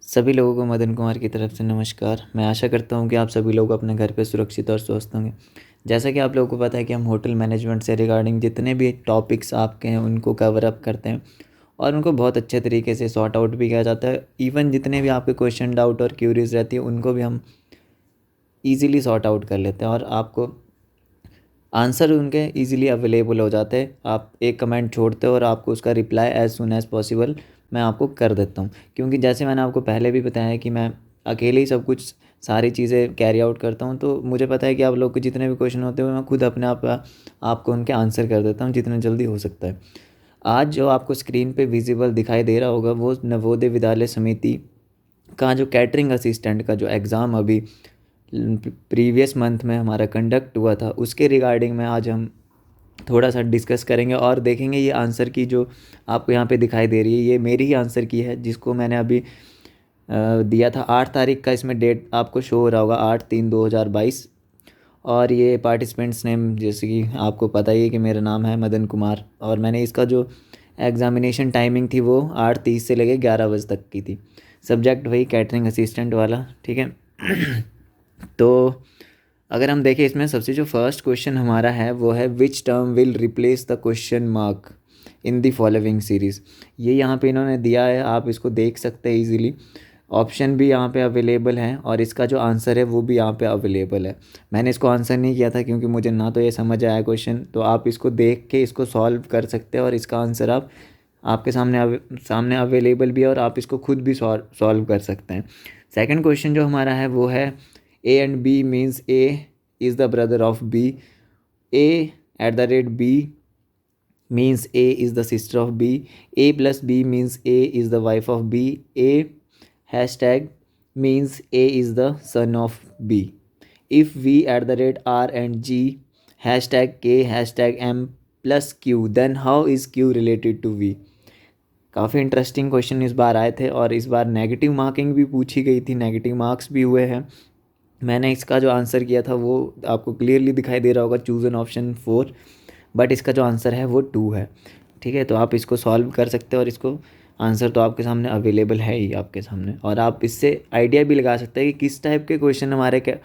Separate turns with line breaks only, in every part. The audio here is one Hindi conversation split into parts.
सभी लोगों को मदन कुमार की तरफ से नमस्कार। मैं आशा करता हूँ कि आप सभी लोग अपने घर पे सुरक्षित और स्वस्थ होंगे। जैसा कि आप लोगों को पता है कि हम होटल मैनेजमेंट से रिगार्डिंग जितने भी टॉपिक्स आपके हैं उनको कवर अप करते हैं और उनको बहुत अच्छे तरीके से सॉर्ट आउट भी किया जाता है। इवन जितने भी आपके क्वेश्चन डाउट और क्यूरीज रहती है उनको भी हम ईज़िली सॉर्ट आउट कर लेते हैं और आपको आंसर उनके इजीली अवेलेबल हो जाते हैं। आप एक कमेंट छोड़ते हो और आपको उसका reply as soon as possible मैं आपको कर देता हूँ, क्योंकि जैसे मैंने आपको पहले भी बताया है कि मैं अकेले ही सब कुछ सारी चीज़ें कैरी आउट करता हूँ। तो मुझे पता है कि आप लोग के जितने भी क्वेश्चन होते हैं मैं खुद अपने आप आपको उनके आंसर कर देता हूँ जितने जल्दी हो सकता है। आज जो आपको स्क्रीन पे विजिबल दिखाई दे रहा होगा वो नवोदय विद्यालय समिति का जो कैटरिंग असिस्टेंट का जो एग्ज़ाम अभी प्रीवियस मंथ में हमारा कंडक्ट हुआ था उसके रिगार्डिंग में आज हम थोड़ा सा डिस्कस करेंगे और देखेंगे ये आंसर की जो आपको यहाँ पे दिखाई दे रही है ये मेरी ही आंसर की है, जिसको मैंने अभी दिया था 8 तारीख का। इसमें डेट आपको शो हो रहा होगा 8/3/2022। और ये पार्टिसिपेंट्स नेम जैसे कि आपको पता ही है कि मेरा नाम है मदन कुमार और मैंने इसका जो एग्ज़ामिनेशन टाइमिंग थी वो 8:30 से लेके 11 बजे तक की थी। सब्जेक्ट वही कैटरिंग असिस्टेंट वाला, ठीक है। तो अगर हम देखें इसमें सबसे जो फर्स्ट क्वेश्चन हमारा है वो है which term will replace the question mark in the following series. ये यहाँ पे इन्होंने दिया है, आप इसको देख सकते हैं इजीली। ऑप्शन भी यहाँ पे अवेलेबल हैं और इसका जो आंसर है वो भी यहाँ पे अवेलेबल है। मैंने इसको आंसर नहीं किया था क्योंकि मुझे ना तो ये समझ आया क्वेश्चन, तो आप इसको देख के इसको सॉल्व कर सकते हैं और इसका आंसर आप आपके सामने अवेलेबल भी है और आप इसको खुद भी सॉल्व कर सकते हैं। सेकंड क्वेश्चन जो हमारा है वो है A and B means A is the brother of B. A@B means A is the sister of B. A+B means A is the wife of B. A# means A is the son of B. If V@R and G #K#M+Q then how is Q related to V? काफ़ी इंटरेस्टिंग क्वेश्चन इस बार आए थे और इस बार नेगेटिव मार्किंग भी पूछी गई थी, नेगेटिव मार्क्स भी हुए हैं। मैंने इसका जो आंसर किया था वो आपको क्लियरली दिखाई दे रहा होगा, चूज़ एन ऑप्शन 4, बट इसका जो आंसर है वो 2 है। ठीक है, तो आप इसको सॉल्व कर सकते हैं और इसको आंसर तो आपके सामने अवेलेबल है ही आपके सामने, और आप इससे आइडिया भी लगा सकते हैं कि किस टाइप के क्वेश्चन हमारे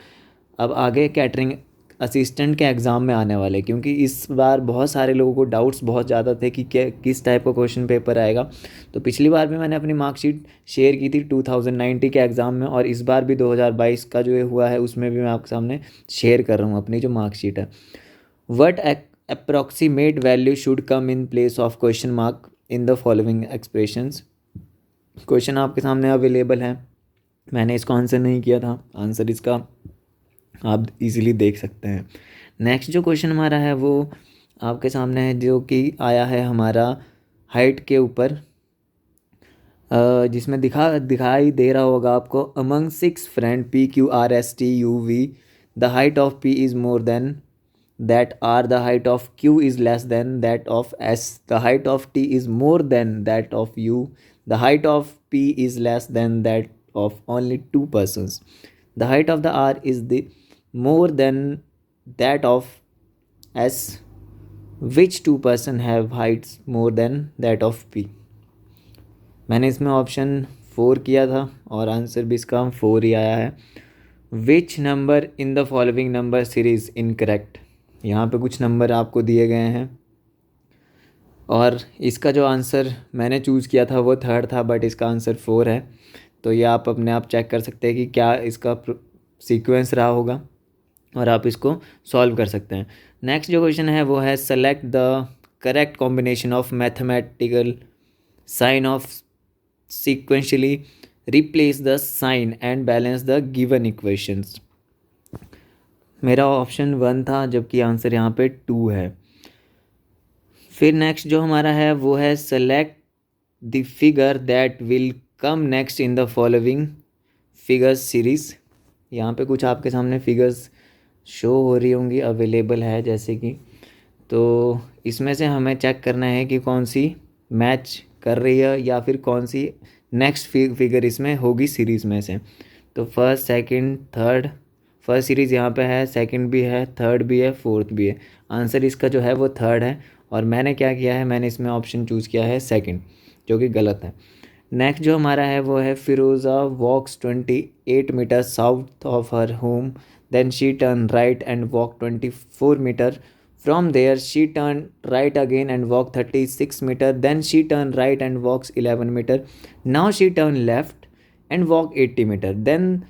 अब आगे कैटरिंग असिस्टेंट के एग्ज़ाम में आने वाले, क्योंकि इस बार बहुत सारे लोगों को डाउट्स बहुत ज़्यादा थे कि क्या किस टाइप का क्वेश्चन पेपर आएगा। तो पिछली बार भी मैंने अपनी मार्कशीट शेयर की थी 2019 के एग्ज़ाम में और इस बार भी 2022 का जो ये हुआ है उसमें भी मैं आपके सामने शेयर कर रहा हूँ अपनी जो मार्कशीट है। What approximate value should come in place of question mark in the following expressions. Question आपके सामने अवेलेबल है, मैंने इसको आंसर नहीं किया था, आंसर इसका आप इजीली देख सकते हैं। नेक्स्ट जो क्वेश्चन हमारा है वो आपके सामने है, जो कि आया है हमारा हाइट के ऊपर, जिसमें दिखाई दे रहा होगा आपको, among 6 friend PQRSTUV the height of P is more than that R, the height of Q is less than that of S, the height of T is more than that of U, the height of P is less than that of only 2 persons, the height of the R is the more than that of S, which 2 person have heights more than that of P। मैंने इसमें ऑप्शन 4 किया था और आंसर भी इसका 4 ही आया है। Which number in the following number series incorrect. यहाँ पे कुछ नंबर आपको दिए गए हैं और इसका जो आंसर मैंने चूज़ किया था वो 3rd था, बट इसका आंसर 4 है। तो ये आप अपने आप चेक कर सकते हैं कि क्या इसका सीक्वेंस रहा होगा और आप इसको सॉल्व कर सकते हैं। नेक्स्ट जो क्वेश्चन है वो है select the correct combination of mathematical sign of sequentially replace the sign and balance the given equations। मेरा ऑप्शन 1 था जबकि आंसर यहाँ पे 2 है। फिर नेक्स्ट जो हमारा है वो है select the figure that will come next in the following figures series. यहाँ पे कुछ आपके सामने फिगर्स शो हो रही होंगी, अवेलेबल है जैसे कि, तो इसमें से हमें चेक करना है कि कौन सी मैच कर रही है या फिर कौन सी नेक्स्ट फिगर इसमें होगी सीरीज़ में से। तो first second third, first series यहाँ पे है, सेकंड भी है, थर्ड भी है, फोर्थ भी है। आंसर इसका जो है वो 3rd है और मैंने क्या किया है, मैंने इसमें ऑप्शन चूज़ किया है सेकंड, जो कि गलत है। नेक्स्ट जो हमारा है वो है Firoza walks 28 metre south of her home, then she turn right and walk 24 metre, from there she turn right again and walk 36 metre, then she turn right and walks 11 metre, now she turn left and walk 80 metre, then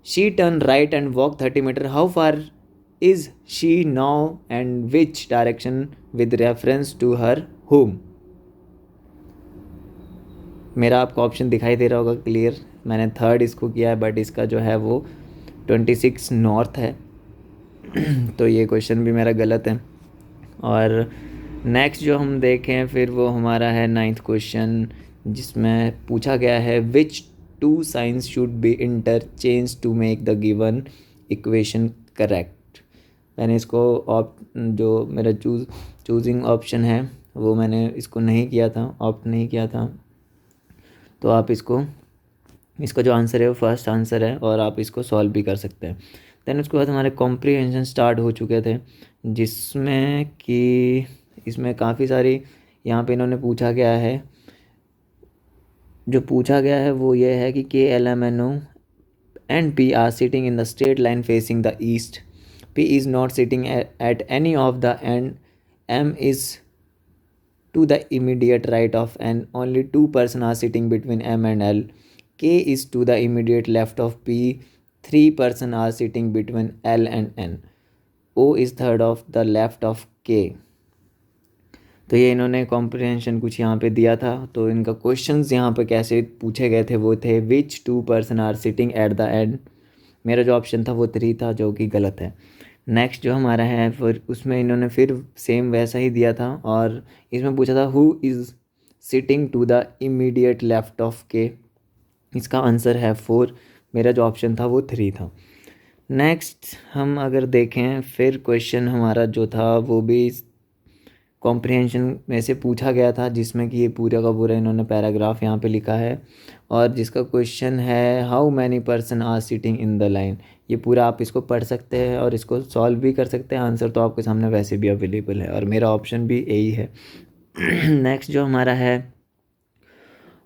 she turn right and walk 30 metre, how far is she now and which direction with reference to her home. मेरा आपको ऑप्शन दिखाई दे रहा होगा क्लियर, मैंने थर्ड इसको किया है बट इसका जो है वो 26 नॉर्थ है। तो ये क्वेश्चन भी मेरा गलत है। और नेक्स्ट जो हम देखें फिर वो हमारा है 9th क्वेश्चन, जिसमें पूछा गया है which two signs should be interchange to make the given equation correct. मैंने इसको जो मेरा चूजिंग ऑप्शन है वो मैंने इसको नहीं किया था, ऑप्ट नहीं किया था। तो आप इसका जो आंसर है वो फर्स्ट आंसर है और आप इसको सॉल्व भी कर सकते हैं। देन उसके बाद हमारे कॉम्प्रीहेंशन स्टार्ट हो चुके थे, जिसमें कि इसमें काफ़ी सारी यहाँ पे इन्होंने पूछा गया है। जो पूछा गया है वो ये है कि K L M N O and P are sitting in the straight line facing the east, P is not sitting at any of the end, M is to the immediate right of N, only two persons are sitting between M and L, K is to the immediate left of P, three persons are sitting between L and N, O is third of the left of K। तो ये इन्होंने कॉम्प्रिहेंशन कुछ यहाँ पे दिया था। तो इनका क्वेश्चंस यहाँ पे कैसे पूछे गए थे वो थे which two person are sitting at the end. मेरा जो ऑप्शन था वो 3 था, जो कि गलत है। नेक्स्ट जो हमारा है फिर उसमें इन्होंने फिर सेम वैसा ही दिया था और इसमें पूछा था who is sitting to the immediate left of K. इसका आंसर है 4। मेरा जो ऑप्शन था वो 3 था। नेक्स्ट हम अगर देखें फिर क्वेश्चन हमारा जो था वो भी कॉम्प्रिहेंशन में से पूछा गया था, जिसमें कि ये पूरा का पूरा इन्होंने पैराग्राफ यहाँ पे लिखा है और जिसका क्वेश्चन है how many person are sitting in the line. ये पूरा आप इसको पढ़ सकते हैं और इसको सॉल्व भी कर सकते हैं। आंसर तो आपके सामने वैसे भी अवेलेबल है और मेरा ऑप्शन भी यही है। नेक्स्ट जो हमारा है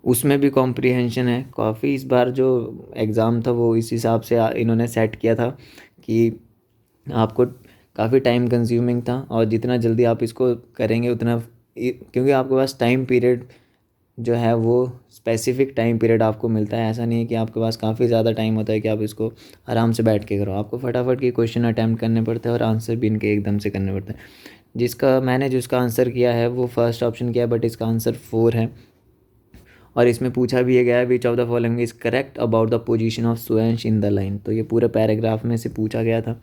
उसमें भी कॉम्प्रिहेंशन है। काफ़ी इस बार जो एग्ज़ाम था वो इस हिसाब से इन्होंने सेट किया था कि आपको काफ़ी टाइम कंज्यूमिंग था और जितना जल्दी आप इसको करेंगे उतना, क्योंकि आपके पास टाइम पीरियड जो है वो स्पेसिफिक टाइम पीरियड आपको मिलता है। ऐसा नहीं है कि आपके पास काफ़ी ज़्यादा टाइम होता है कि आप इसको आराम से बैठ के करो। आपको फटाफट के क्वेश्चन अटैम्प्ट करने पड़ते हैं और आंसर भी इनके एकदम से करने पड़ते हैं। मैंने जिसका आंसर किया है वो फर्स्ट ऑप्शन किया है बट इसका आंसर 4 है। और इसमें पूछा भी गया है which of the following is correct about the position of Suyansh in the line. तो ये पूरे पैराग्राफ में से पूछा गया था।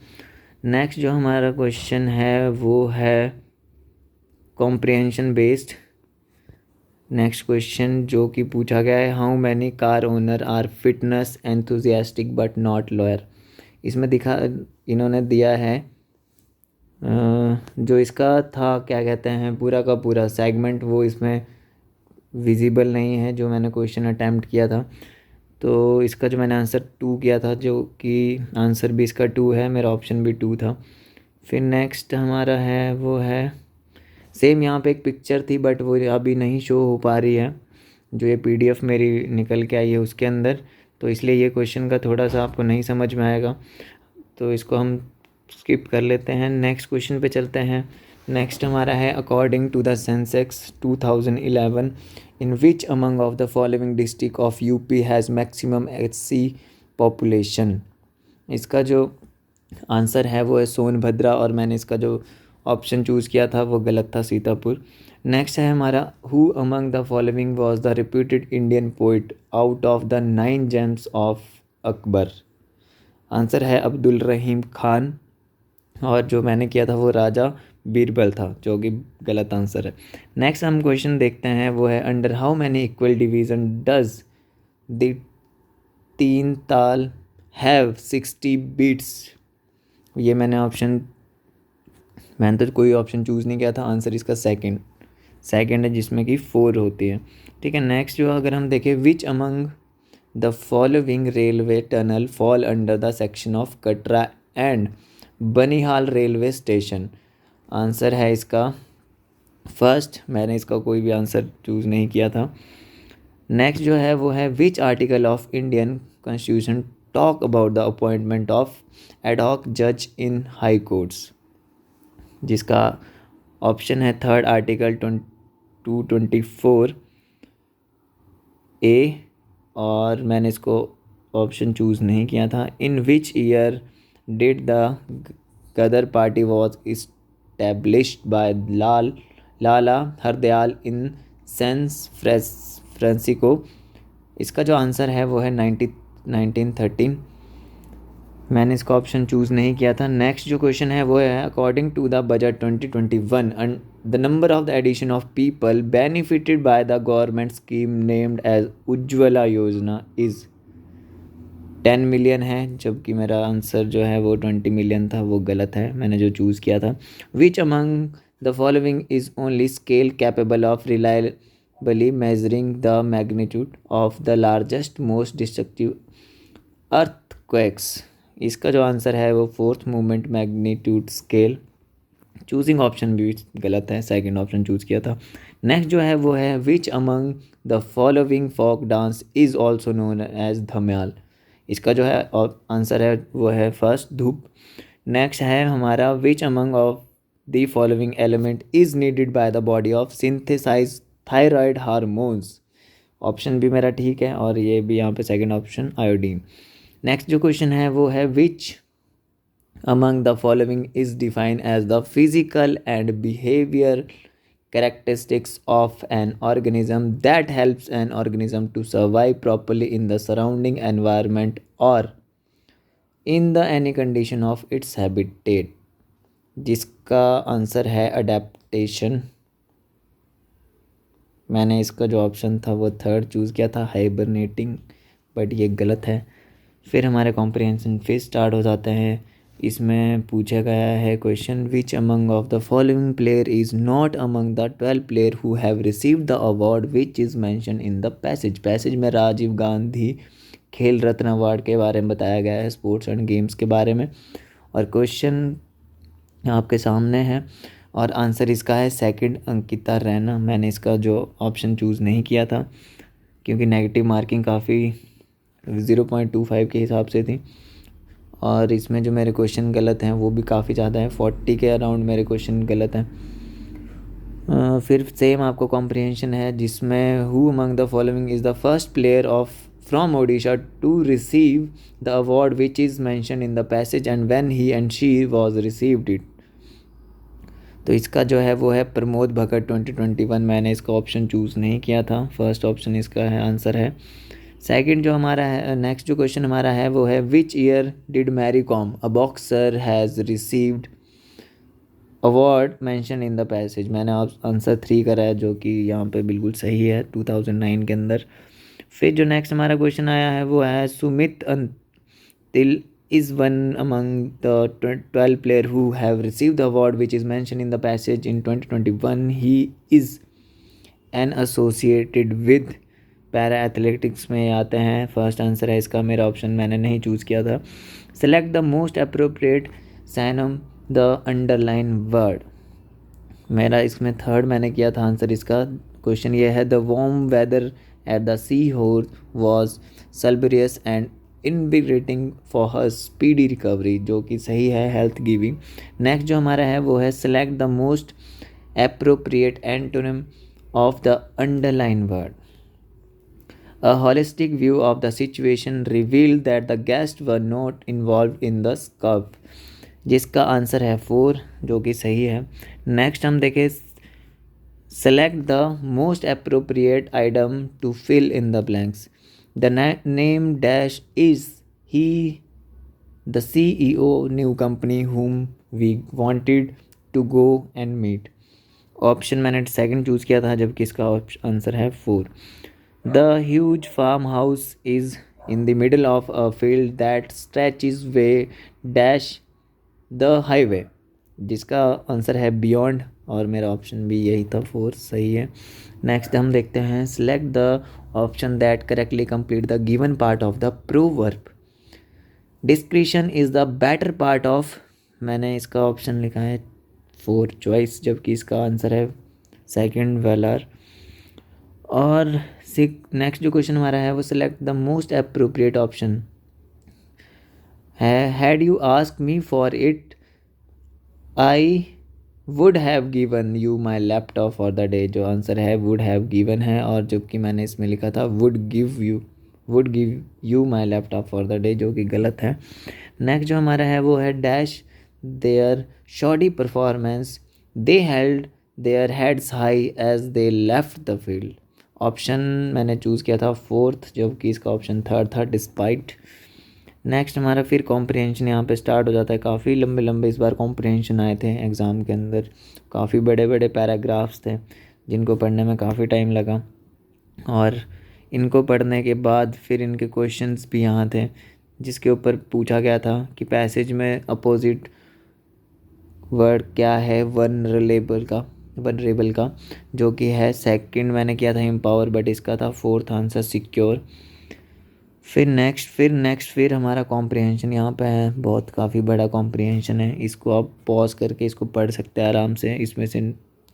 नेक्स्ट जो हमारा क्वेश्चन है वो है कॉम्प्रिहेंशन बेस्ड। नेक्स्ट क्वेश्चन जो कि पूछा गया है how many car owner are fitness enthusiastic but not lawyer. इसमें इन्होंने दिया है जो इसका था क्या कहते हैं पूरा का पूरा सेगमेंट वो इसमें विजिबल नहीं है जो मैंने क्वेश्चन अटैम्प्ट किया था। तो इसका जो मैंने आंसर 2 किया था, जो कि आंसर भी इसका 2 है, मेरा ऑप्शन भी 2 था। फिर नेक्स्ट हमारा है वो है सेम, यहाँ पे एक पिक्चर थी बट वो अभी नहीं शो हो पा रही है, जो ये PDF मेरी निकल के आई है उसके अंदर, तो इसलिए ये क्वेश्चन का थोड़ा सा आपको नहीं समझ में आएगा, तो इसको हम स्किप कर लेते हैं। नेक्स्ट क्वेश्चन पे चलते हैं। नेक्स्ट हमारा है according to the census 2011 in which among of the following district of UP has maximum SC population. इसका जो आंसर है वो है सोनभद्रा और मैंने इसका जो ऑप्शन चूज़ किया था वो गलत था, सीतापुर। नेक्स्ट है हमारा who among the following was the reputed Indian poet out of the 9 James of Akbar. Answer है अब्दुल रहीम खान और जो मैंने किया था वो राजा बीरबल था, जो कि गलत आंसर है। नेक्स्ट हम क्वेश्चन देखते हैं वो है under how many equal division does the 3 ताल हैव 60 बीट्स। ये मैंने तो कोई ऑप्शन चूज़ नहीं किया था, आंसर इसका सेकंड है जिसमें कि 4 होती है। ठीक है। नेक्स्ट जो अगर हम देखें विच among the following railway tunnel fall under the section of Katra and Banihal railway station. Answer है इसका फर्स्ट, मैंने इसका कोई भी आंसर चूज़ नहीं किया था। नेक्स्ट जो है वो है which article of Indian constitution talk about the appointment of ad hoc जज इन हाई कोर्ट्स, जिसका ऑप्शन है थर्ड आर्टिकल 224 ए, और मैंने इसको ऑप्शन चूज़ नहीं किया था। In which year did the Ghadar party was established by Lala Hardayal in San Francisco. इसका जो आंसर है वो है 1913। मैंने इसका ऑप्शन चूज़ नहीं किया था। नेक्स्ट जो क्वेश्चन है वो है according to the budget 2021 and the number of the addition of people benefited by the government scheme named as Ujjwala Yojana is 10 million है, जबकि मेरा आंसर जो है वो 20 मिलियन था, वो गलत है मैंने जो चूज़ किया था। विच among the following is only scale capable of reliably measuring the magnitude of the largest most destructive earthquakes. इसका जो आंसर है वो fourth movement magnitude scale. Choosing option भी गलत है, सेकंड ऑप्शन चूज़ किया था। नेक्स्ट जो है वो है which among the following folk dance is also known as Dhamyal. इसका जो है आंसर है वो है फर्स्ट धूप। नेक्स्ट है हमारा which among of the following element is needed by the body of synthesize thyroid hormones. Option भी मेरा ठीक है और ये भी यहाँ पे सेकंड ऑप्शन आयोडीन। नेक्स्ट जो क्वेश्चन है वो है which among the following is defined as the physical and behaviour characteristics of an organism that helps an organism to survive properly in the surrounding environment or in the any condition of its habitat, जिसका आंसर है अडेप्टेशन। मैंने इसका जो ऑप्शन था वो थर्ड चूज़ किया था हाइबरनेटिंग, बट ये गलत है। फिर हमारे कॉम्प्रिहेंशन फिर स्टार्ट हो जाते हैं। इसमें पूछा गया है question which among of the following player is not among the 12 player who have received the award which is mention in the passage में राजीव गांधी खेल रत्न अवार्ड के बारे में बताया गया है, स्पोर्ट्स एंड गेम्स के बारे में। और क्वेश्चन आपके सामने है और आंसर इसका है सेकंड अंकिता रैना। मैंने इसका जो ऑप्शन चूज़ नहीं किया था क्योंकि नेगेटिव मार्किंग काफ़ी 0.25 के हिसाब से थी, और इसमें जो मेरे क्वेश्चन गलत हैं वो भी काफ़ी ज़्यादा है, 40 के अराउंड मेरे क्वेश्चन गलत हैं। फिर सेम आपको कॉम्प्रिहेंशन है जिसमें who among the following is the first player of from Odisha to receive the award which is mention in the passage and when he and she was received it. तो इसका जो है वो है प्रमोद भगत 2021। मैंने इसका ऑप्शन चूज़ नहीं किया था, फर्स्ट ऑप्शन इसका है आंसर है। सेकंड जो हमारा है, नेक्स्ट जो क्वेश्चन हमारा है वो है which year did Mary Kom a boxer has received award mention in the passage. मैंने आंसर 3 करा है जो कि यहाँ पे बिल्कुल सही है, 2009 के अंदर। फिर जो नेक्स्ट हमारा क्वेश्चन आया है वो है Sumit Antil is one among the 12 player who have received the award which is mention in the passage in 2021। He is an associated with para athletics में आते हैं। फर्स्ट आंसर है इसका, मेरा ऑप्शन मैंने नहीं चूज़ किया था। Select the most appropriate साइनम the underline word. मेरा इसमें थर्ड मैंने किया था आंसर इसका। क्वेश्चन ये है the warm weather at the sea shore was salubrious and invigorating for her speedy recovery, जो कि सही है, हेल्थ गिविंग। नेक्स्ट जो हमारा है वो है select the most appropriate antonym of the underline word. A holistic view of the situation revealed that the guests were not involved in the scuff, जिसका आंसर है 4 जो कि सही है। नेक्स्ट हम देखें select the most appropriate item to fill in the blanks. The name dash is he the CEO new company whom we wanted to go and meet. Option मैंने सेकंड चूज़ किया था जबकि इसका आंसर है 4। The huge farmhouse is in the middle of a field that stretches way dash the highway, जिसका आंसर है बियॉन्ड, और मेरा ऑप्शन भी यही था 4 सही है। नेक्स्ट हम देखते हैं select the option that correctly complete the given part of the proverb. Discretion is the better part of, मैंने इसका ऑप्शन लिखा है 4 चॉइस जबकि इसका आंसर है सेकंड वेलर। और नेक्स्ट जो क्वेश्चन हमारा है वो select the most appropriate option है। Had you ask me for it I would have given you my laptop for the day. जो आंसर है वुड हैव गिवन है, और जबकि मैंने इसमें लिखा था would give you my laptop for the day, जो कि गलत है। नेक्स्ट जो हमारा है वो है dash their shoddy performance they held their heads high as they left the field. Option मैंने चूज़ किया था फोर्थ, जबकि इसका ऑप्शन थर्ड था डिस्पाइट। नेक्स्ट हमारा फिर कॉम्प्रिहेंशन यहाँ पे स्टार्ट हो जाता है। काफ़ी लंबे लंबे इस बार कॉम्प्रिहेंशन आए थे एग्ज़ाम के अंदर, काफ़ी बड़े बड़े पैराग्राफ्स थे जिनको पढ़ने में काफ़ी टाइम लगा, और इनको पढ़ने के बाद फिर इनके क्वेश्चंस भी यहाँ थे जिसके ऊपर पूछा गया था कि पैसेज में अपोजिट वर्ड क्या है वनरेबल का, जो कि है सेकंड मैंने किया था एम्पावर, बट इसका था फोर्थ आंसर सिक्योर। फिर हमारा कॉम्प्रिहेंशन यहाँ पे है, बहुत काफ़ी बड़ा कॉम्प्रिहेंशन है। इसको आप पॉज करके इसको पढ़ सकते हैं आराम से, इसमें से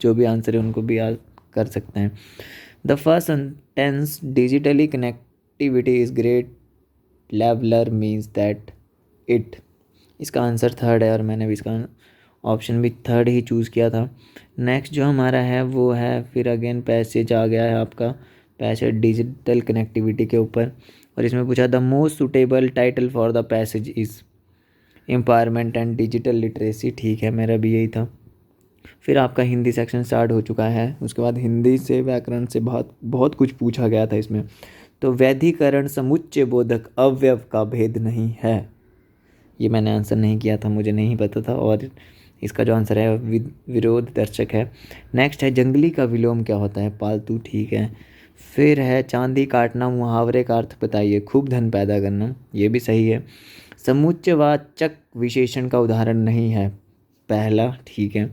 जो भी आंसर है उनको भी याद कर सकते हैं। The first sentence digitally connectivity is great leveller means that it. इसका आंसर थर्ड है, और मैंने भी इसका ऑप्शन भी थर्ड ही चूज़ किया था। नेक्स्ट जो हमारा है वो है फिर अगेन पैसेज आ गया है आपका, पैसेज डिजिटल कनेक्टिविटी के ऊपर, और इसमें पूछा the most suitable title for the passage is empowerment and digital literacy. ठीक है, मेरा भी यही था। फिर आपका हिंदी सेक्शन स्टार्ट हो चुका है। उसके बाद हिंदी से व्याकरण से बहुत कुछ पूछा गया था इसमें। तो वैधिकरण समुच्चय बोधक अवयव का भेद नहीं है, ये मैंने आंसर नहीं किया था, मुझे नहीं पता था, और इसका जो आंसर है विरोध दर्शक है। नेक्स्ट है जंगली का विलोम क्या होता है, पालतू। ठीक है। फिर है चांदी काटना मुहावरे का अर्थ बताइए, खूब धन पैदा करना, ये भी सही है। समुच्चयवाचक विशेषण का उदाहरण नहीं है, पहला। ठीक है।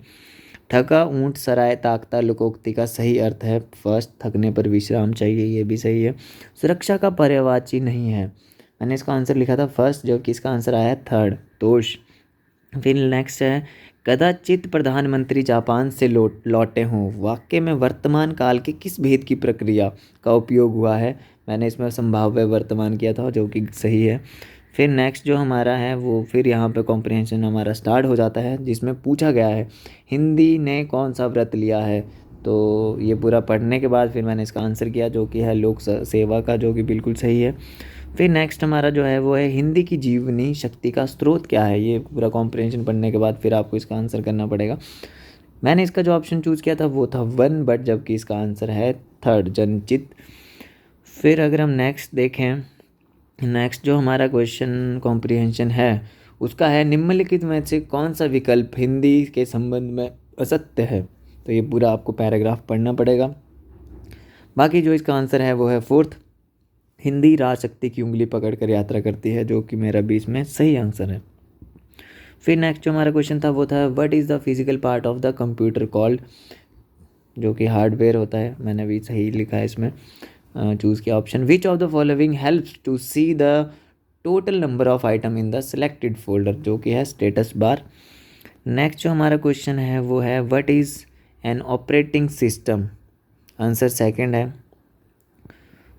थका ऊंट सराय ताकता लोकोक्ति का सही अर्थ है फर्स्ट, थकने पर विश्राम चाहिए, ये भी सही है। सुरक्षा का पर्यायवाची नहीं है, मैंने इसका आंसर लिखा था फर्स्ट, जबकि इसका आंसर आया है थर्ड, तोष। फिर नेक्स्ट है कदाचित प्रधानमंत्री जापान से लौटे हों, वाक्य में वर्तमान काल के किस भेद की प्रक्रिया का उपयोग हुआ है, मैंने इसमें संभाव्य वर्तमान किया था, जो कि सही है। फिर नेक्स्ट जो हमारा है वो फिर यहाँ पे कॉम्प्रिहेंशन हमारा स्टार्ट हो जाता है, जिसमें पूछा गया है हिंदी ने कौन सा व्रत लिया है। तो ये पूरा पढ़ने के बाद फिर मैंने इसका आंसर किया, जो कि है लोक सेवा का, जो कि बिल्कुल सही है। फिर नेक्स्ट हमारा जो है वो है हिंदी की जीवनी शक्ति का स्रोत क्या है। ये पूरा कॉम्प्रिहेंशन पढ़ने के बाद फिर आपको इसका आंसर करना पड़ेगा। मैंने इसका जो ऑप्शन चूज़ किया था वो था वन, बट जबकि इसका आंसर है थर्ड, जनचित। फिर अगर हम नेक्स्ट देखें, नेक्स्ट जो हमारा क्वेश्चन कॉम्प्रिहेंशन है उसका है निम्नलिखित में से कौन सा विकल्प हिंदी के संबंध में असत्य है। तो ये पूरा आपको पैराग्राफ पढ़ना पड़ेगा। बाकी जो इसका आंसर है वो है फोर्थ, हिंदी राजशक्ति की उंगली पकड़कर यात्रा करती है, जो कि मेरा बीच में सही आंसर है। फिर नेक्स्ट जो हमारा क्वेश्चन था वो था what is the physical part of the computer called, जो कि हार्डवेयर होता है, मैंने भी सही लिखा है इसमें, चूज़ किया option. Which of the following helps to see the total number of item in the selected folder, जो कि है स्टेटस बार। नेक्स्ट जो हमारा क्वेश्चन है वो है what is an operating system, answer second है।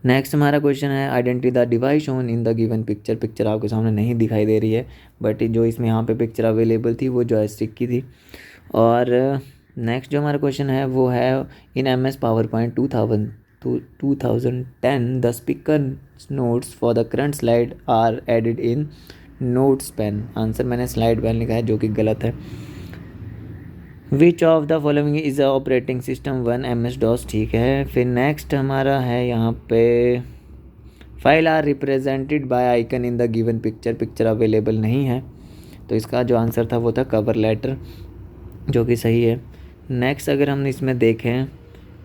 नेक्स्ट हमारा क्वेश्चन है identify the device shown in the given picture. Picture आपके सामने नहीं दिखाई दे रही है, बट जो इसमें यहाँ पे पिक्चर अवेलेबल थी वो जॉयस्टिक की थी। और नेक्स्ट जो हमारा क्वेश्चन है वो है in MS PowerPoint 2010 the speaker notes for the current slide are added in notes pane, answer मैंने स्लाइड पेन लिखा है, जो कि गलत है। Which of the following is a operating system, one MS DOS। ठीक है। फिर नेक्स्ट हमारा है यहाँ पे file are represented by icon in the given picture, picture available नहीं है, तो इसका जो आंसर था वो था कवर लेटर, जो कि सही है। नेक्स्ट अगर हम इसमें देखें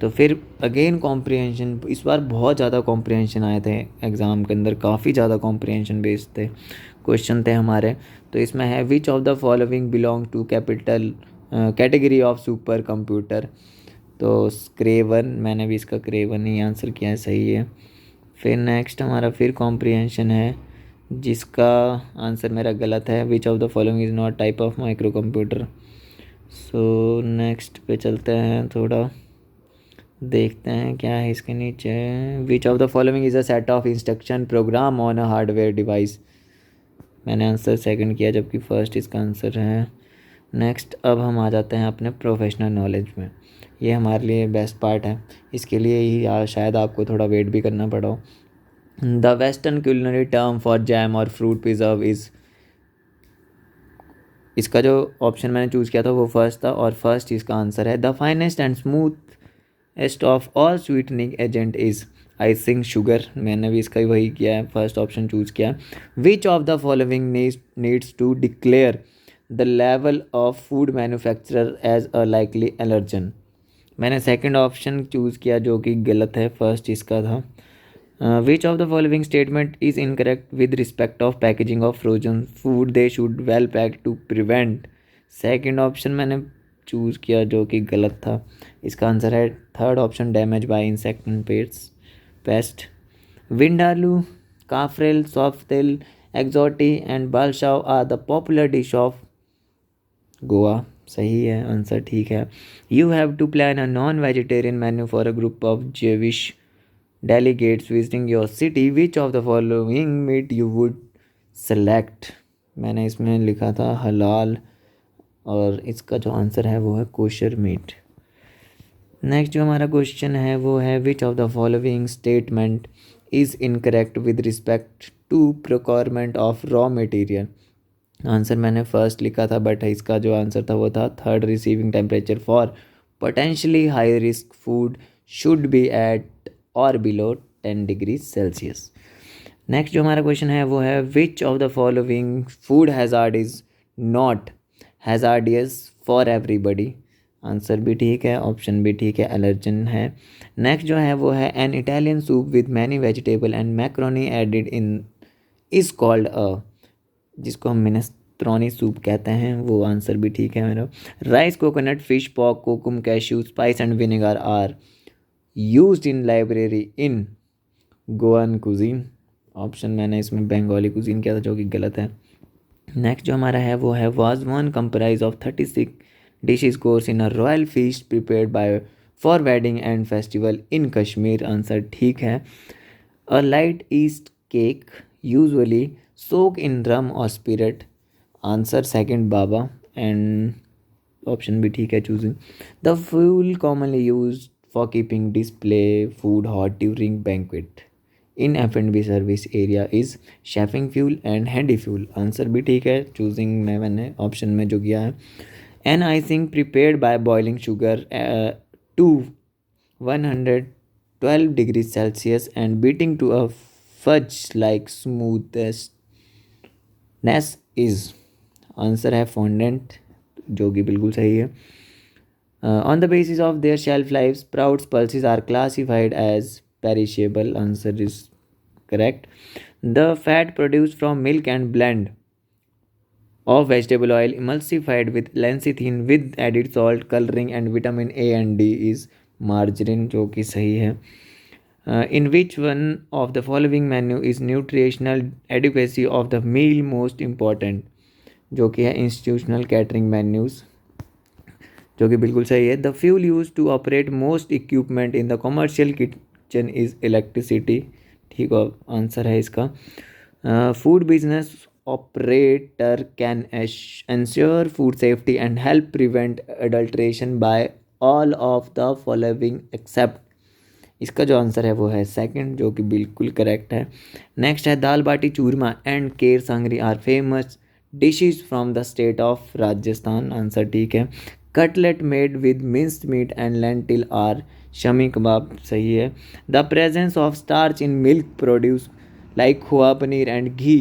तो फिर अगेन कॉम्प्रिहेंशन, इस बार बहुत ज़्यादा कॉम्प्रिहेंशन आए थे एग्ज़ाम के अंदर, काफ़ी ज़्यादा कॉम्प्रिहेंशन बेस्ड थे क्वेश्चन थे हमारे। तो इसमें है which of the following belong to category of super computer, तो क्रेवन, मैंने भी इसका क्रेवन ही आंसर किया है, सही है। फिर नेक्स्ट हमारा फिर कॉम्प्रिहेंशन है जिसका आंसर मेरा गलत है, which of the following is not type of micro computer. So next पे चलते हैं थोड़ा। देखते हैं क्या है इसके नीचे। Which of the following is a set of instruction program on a hardware device. मैंने आंसर सेकंड किया जबकि फर्स्ट इसका आंसर है। नेक्स्ट अब हम आ जाते हैं अपने प्रोफेशनल नॉलेज में। ये हमारे लिए बेस्ट पार्ट है, इसके लिए ही शायद आपको थोड़ा वेट भी करना पड़ा हो। The western culinary term for jam और फ्रूट प्रिजर्व इज़। इसका जो ऑप्शन मैंने चूज़ किया था वो फर्स्ट था, और फर्स्ट इसका आंसर है। The finest and smoothest of all sweetening agent is icing sugar. मैंने भी इसका ही वही किया है, फर्स्ट ऑप्शन चूज़ किया। Which of the following needs to declare the level of food manufacturer as a likely allergen. मैंने सेकंड ऑप्शन चूज़ किया जो कि गलत है, फर्स्ट इसका था। Which of the following statement is incorrect with respect of packaging of frozen food, they should well pack to prevent. Second option मैंने चूज़ किया जो कि गलत था, इसका आंसर है third option, damage by insect and paste. Vindaloo, cafreal, sorpotel, xacuti and balchao are the popular dish of Goa. सही है, आंसर ठीक है। You have to plan a non vegetarian menu for a group of Jewish delegates visiting your city. Which of the following meat you would select? मैंने इसमें लिखा था हलाल, और इसका जो आंसर है वो है कोशर मीट। नेक्स्ट जो हमारा क्वेश्चन है वो है which of the following statement is incorrect with respect to procurement of raw material. Answer मैंने फर्स्ट लिखा था, बट इसका जो आंसर था वो था third, receiving temperature for potentially high risk food should be at or below 10 degree Celsius. Next जो हमारा क्वेश्चन है वो है which of the following food hazard is not hazardous for everybody. Answer भी ठीक है, ऑप्शन भी ठीक है, एलर्जन है। नेक्स्ट जो है वो है an Italian soup with many vegetable and macaroni added in is called a, जिसको हम मिनेस्ट्रोनी सूप कहते हैं, वो आंसर भी ठीक है मेरा। Rice, coconut, fish, pork, kokum, cashew, spice and vinegar are used in library in Goan cuisine. Option मैंने इसमें बंगाली कुजीन किया था जो कि गलत है। नेक्स्ट जो हमारा है वो है wazwan comprise of 36 dishes course in a royal feast prepared by for wedding and festival in Kashmir. Answer ठीक है। अ लाइट ईस्ट केक यूजुअली सोक इन रम और spirit. Answer second, Baba, and option भी ठीक है, choosing. The fuel commonly use for keeping display food hot during banquet in F&B service area is chafing fuel and handy fuel. Answer भी ठीक है, चूजिंग में मैंने ऑप्शन में जो किया है। An icing prepared by boiling sugar to 112 degree Celsius and beating to a fudge like smoothness is. Answer है फॉन्डेंट, जो कि बिल्कुल सही है। On the basis of their shelf life sprouts pulses are classified as perishable. Answer is correct. The fat produced from milk and blend of vegetable oil emulsified with lecithin with added salt, coloring and vitamin A and D is margarine, जो कि सही है। In which one of the following menu is nutritional adequacy of the meal most important? जो कि है institutional catering menus, जो कि बिल्कुल सही है। The fuel use to operate most equipment in the commercial kitchen is electricity. ठीक है, आंसर है इसका। Food business operator can ensure food safety and help prevent adulteration by all of the following except. इसका जो आंसर है वो है सेकंड, जो कि बिल्कुल करेक्ट है। नेक्स्ट है दाल बाटी churma and ker sangri are famous dishes from the state of Rajasthan. Answer ठीक है। Cutlet made with minced meat and lentil are shami kebab, सही है। The presence of starch in milk produce like khoa paneer and ghee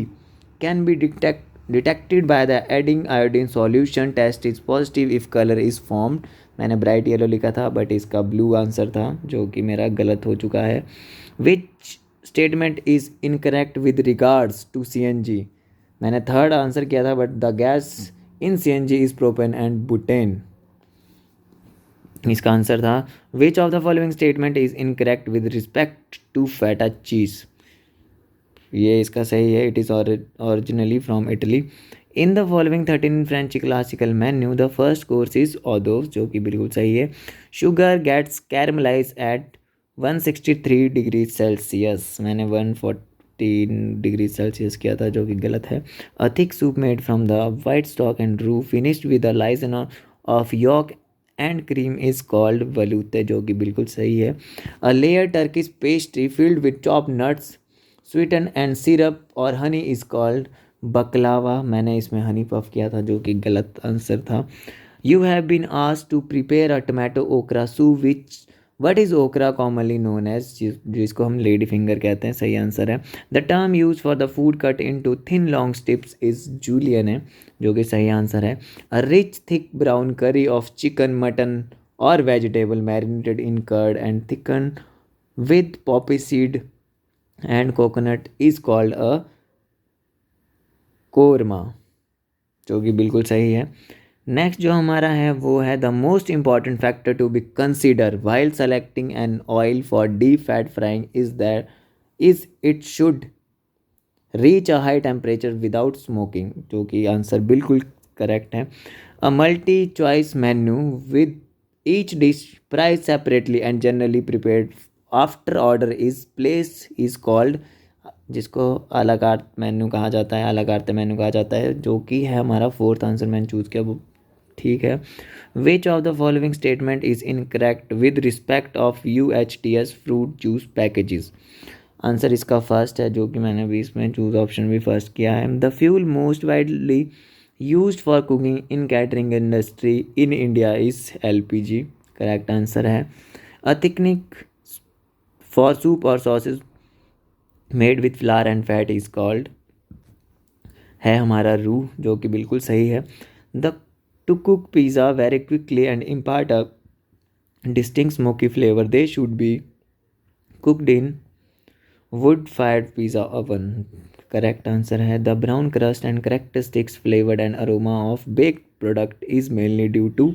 can be detected by the adding iodine solution. Test is positive if colour is formed. मैंने ब्राइट येलो लिखा था बट इसका ब्लू आंसर था, जो कि मेरा गलत हो चुका है। Which statement is incorrect with regards to CNG। मैंने थर्ड आंसर किया था but the gas in CNG is propane and butane. इसका आंसर था which of the following statement is incorrect with respect to feta cheese. ये इसका सही है। It is originally from Italy. In the following 13 French classical menu the first course is ऑदोव, जो कि बिल्कुल सही है। Sugar gets caramelise eight 163 degree Celsius, मैंने 114 डिग्री सेल्सियस किया था, जो कि गलत है। A thick soup made from the white stock and रू finished with the liaison of yolk and cream is called velouté, जो कि बिल्कुल सही है। A layer Turkish pastry filled with chop nuts sweeten and syrup और हनी इज कॉल्ड बकलावा, मैंने इसमें हनी पफ किया था, जो कि गलत आंसर था। You have been asked to prepare a tomato okra soup which what is okra commonly known as, जिसको हम लेडी फिंगर कहते हैं, सही आंसर है। The term use for the food cut in to thin long strips is julienne है, जो कि सही आंसर है। A rich thick brown curry of chicken mutton or vegetable marinated in curd and thicken with poppy seed and coconut is called a korma, जो कि बिल्कुल सही है। नेक्स्ट जो हमारा है वो है the most important factor to be consider while selecting an oil for deep fat frying is it should reach a high temperature without smoking, जो कि आंसर बिल्कुल करेक्ट है। A multi choice menu with each dish price separately and generally prepared after order is place is called, जिसको अला कार्ट मेन्यू कहा जाता है, अला कार्ट मेन्यू कहा जाता है, जो कि है हमारा फोर्थ आंसर मैंने चूज़ किया, वो ठीक है। Which of the following statement is incorrect with respect of UHTS fruit juice packages, answer इसका फर्स्ट है, जो कि मैंने भी इसमें चूज ऑप्शन भी फर्स्ट किया है। The fuel most widely used for cooking in catering industry in India is LPG, correct answer है। अ थिकनिक फॉर सूप और sauces made with flour and fat is called है हमारा रू, जो कि बिल्कुल सही है। The to cook pizza very quickly and impart a distinct smoky flavour they should be cooked in wood fired pizza oven, correct answer है। The brown crust and characteristics flavoured and aroma of baked product is mainly due to,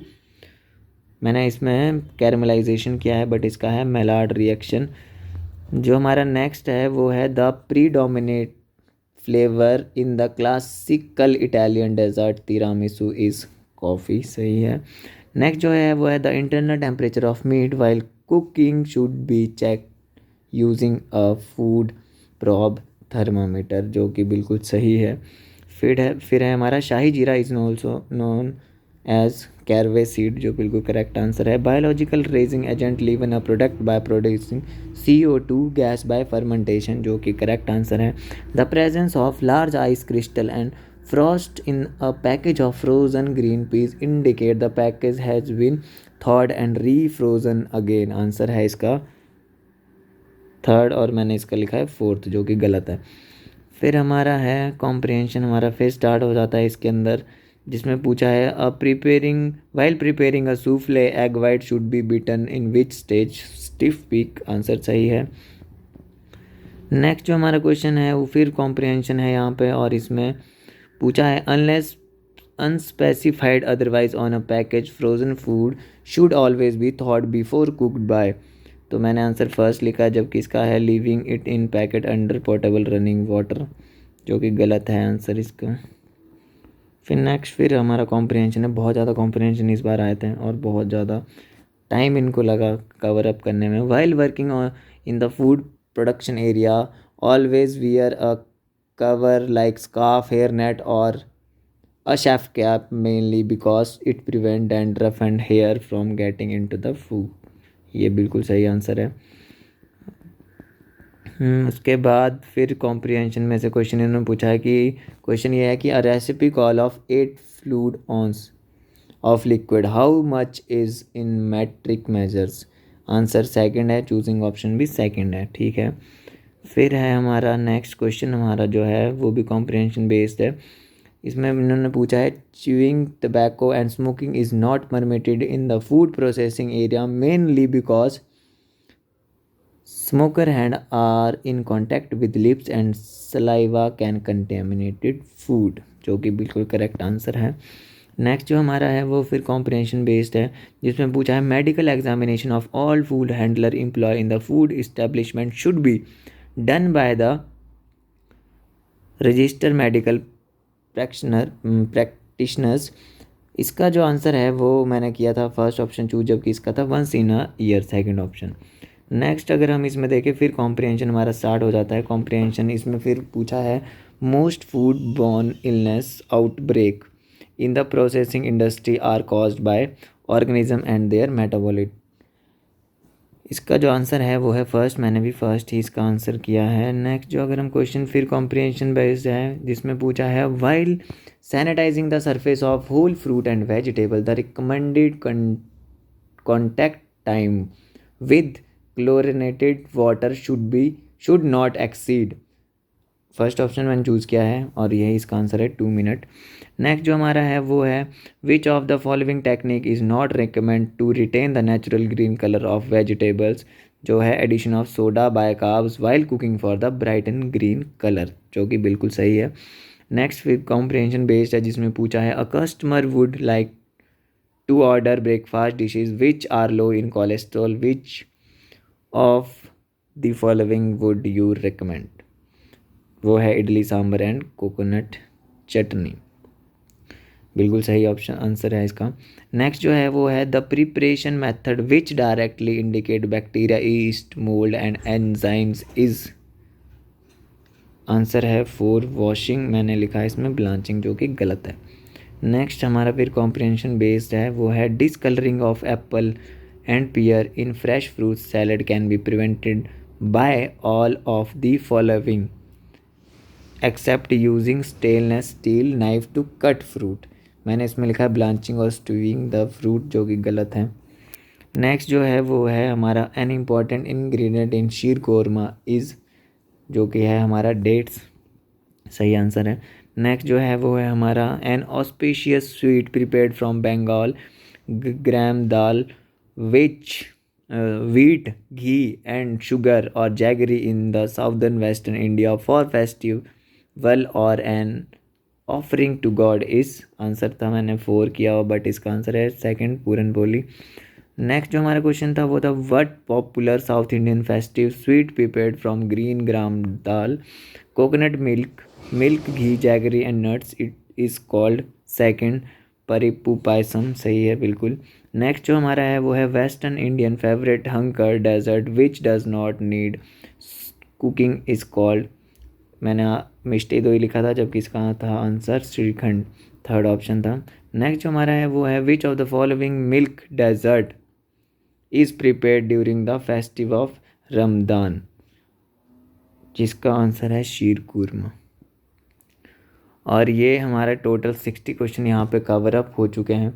मैंने इसमें कैरमलाइजेशन किया है बट इसका है मेलार्ड रिएक्शन। जो हमारा नेक्स्ट है वो है the predominate flavour in the classical Italian dessert tiramisu is coffee, सही है। नेक्स्ट जो है वो है the internal temperature of meat while cooking should be check using a food probe thermometer, जो कि बिल्कुल सही है। फिर है हमारा shahi jeera is also known as caraway seed, जो बिल्कुल करेक्ट आंसर है। Biological raising agent live in a product by producing CO2 gas by fermentation, जो कि करेक्ट आंसर है। The presence of large ice crystal and frost in a package of frozen green peas indicate the package has been thawed and refrozen again, answer है इसका थर्ड और मैंने इसका लिखा है फोर्थ, जो कि गलत है। फिर हमारा है कॉम्प्रिहेंशन, हमारा फिर स्टार्ट हो जाता है इसके अंदर, जिसमें पूछा है while preparing a souffle egg white should be beaten in which stage, stiff peak, answer सही है। नेक्स्ट जो हमारा क्वेश्चन है वो फिर कॉम्प्रिहेंशन है यहाँ पे, और इसमें पूछा है unless unspecified otherwise on a package frozen food should always be thought before cooked by, तो मैंने आंसर फर्स्ट लिखा, जबकि इसका है leaving it in packet under portable running water, जो कि गलत है आंसर इसका। फिर हमारा कॉम्प्रिहेंशन है, बहुत ज़्यादा कॉम्प्रिहेंशन इस बार आए थे और बहुत ज़्यादा टाइम इनको लगा कवर अप करने में। While working in the food production area always wear a cover like scarf hair net और a chef cap mainly because it prevent dandruff and hair from getting into the food, ये बिल्कुल सही आंसर है। उसके बाद फिर कॉम्प्रिहेंशन में से क्वेश्चन इन्होंने पूछा है कि क्वेश्चन ये है कि a recipe call of 8 fluid ounce of liquid how much is in metric measures, answer second है, चूजिंग ऑप्शन भी सेकंड है, ठीक है। फिर है हमारा नेक्स्ट क्वेश्चन, हमारा जो है वो भी कॉम्प्रिहेंशन बेस्ड है। इसमें इन्होंने पूछा है chewing tobacco and smoking is not permitted in the food processing area mainly because smoker hand are in contact with lips and saliva can contaminated food, जो कि बिल्कुल करेक्ट आंसर है। नेक्स्ट जो हमारा है वो फिर कॉम्प्रिहेंशन बेस्ड है, जिसमें पूछा है medical examination of all food handler employ in the food establishment should be done by the register medical practitioners. इसका जो आंसर है वो मैंने किया था फर्स्ट ऑप्शन चूज, जबकि इसका था once in a year, second option. Next अगर हम इसमें देखें फिर कॉम्प्रिहेंशन हमारा स्टार्ट हो जाता है। कॉम्प्रिहेंशन इसमें फिर पूछा है most food borne illness outbreak in the processing industry are caused by organism and their metabolite. इसका जो आंसर है वो है फर्स्ट, मैंने भी फर्स्ट ही इसका आंसर किया है। नेक्स्ट जो अगर हम क्वेश्चन फिर कॉम्प्रिहेंशन बेस्ड है जिसमें पूछा है while sanitizing the surface of whole fruit and vegetable the recommended contact time with chlorinated water should not exceed. First option मैंने चूज़ किया है और यही इसका आंसर है 2 मिनट। नेक्स्ट जो हमारा है वो है which of the following technique is not recommend to retain the natural green colour of vegetables, जो है addition of soda bicarbs while cooking for the bright and green colour, जो कि बिल्कुल सही है। नेक्स्ट फिर कॉम्प्रिहेंशन बेस्ड है जिसमें पूछा है a customer would like to order breakfast dishes which are low in cholesterol, which of the following would you recommend. वो है इडली सांभर एंड कोकोनट चटनी, बिल्कुल सही ऑप्शन आंसर है इसका। नेक्स्ट जो है वो है the preparation method which directly indicate bacteria yeast mould and enzymes is. Answer है 4 वॉशिंग, मैंने लिखा है इसमें ब्लांचिंग, जो कि गलत है। नेक्स्ट हमारा फिर कॉम्प्रिहेंशन बेस्ड है वो है discolouring of apple and pear in fresh fruit salad can be prevented by all of the following except using stainless steel knife to cut fruit. मैंने इसमें लिखा है ब्लांचिंग और स्टूइंग द फ्रूट, जो कि गलत है। नेक्स्ट जो है वो है हमारा an important ingredient in sheer korma is, जो कि है हमारा डेट्स, सही आंसर है। नेक्स्ट जो है वो है हमारा an auspicious sweet prepared from Bengal gram dal which wheat, ghee and sugar or jaggery in the southern western India for festival or an offering to God is। Answer था मैंने 4 किया हुआ बट इसका आंसर है सेकंड पूरन बोली। नेक्स्ट जो हमारा क्वेश्चन था वो था what popular South Indian festive sweet prepared from green gram dal coconut milk ghee jaggery and nuts it is called. Second parippu payasam, सही है बिल्कुल। नेक्स्ट जो हमारा है वो है western Indian favourite hung curd dessert which does not need cooking is called. मैंने मिष्टी दोई लिखा था जबकि इसका था आंसर श्रीखंड, थर्ड ऑप्शन था। नेक्स्ट जो हमारा है वो है which of the following milk dessert is prepared during the festive of Ramadan, जिसका आंसर है शीर कुरमा। और ये हमारा टोटल 60 क्वेश्चन यहाँ पे कवर अप हो चुके हैं।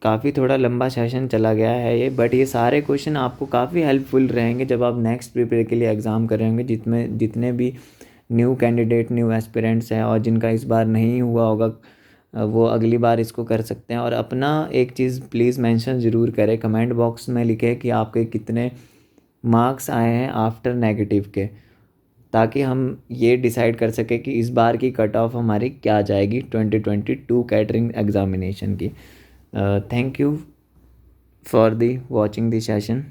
काफ़ी थोड़ा लंबा सेशन चला गया है ये, बट ये सारे क्वेश्चन आपको काफ़ी हेल्पफुल रहेंगे जब आप नेक्स्ट प्रिपेयर के लिए एग्ज़ाम करेंगे। जितने भी न्यू कैंडिडेट न्यू एस्पिरेंट्स हैं और जिनका इस बार नहीं हुआ होगा वो अगली बार इसको कर सकते हैं। और अपना एक चीज़ प्लीज़ मेंशन ज़रूर करें, कमेंट बॉक्स में लिखें कि आपके कितने मार्क्स आए हैं आफ्टर नेगेटिव के, ताकि हम ये डिसाइड कर सकें कि इस बार की कट ऑफ हमारी क्या जाएगी 2022 कैटरिंग एग्ज़ामिनेशन की। Thank you for the watching the session.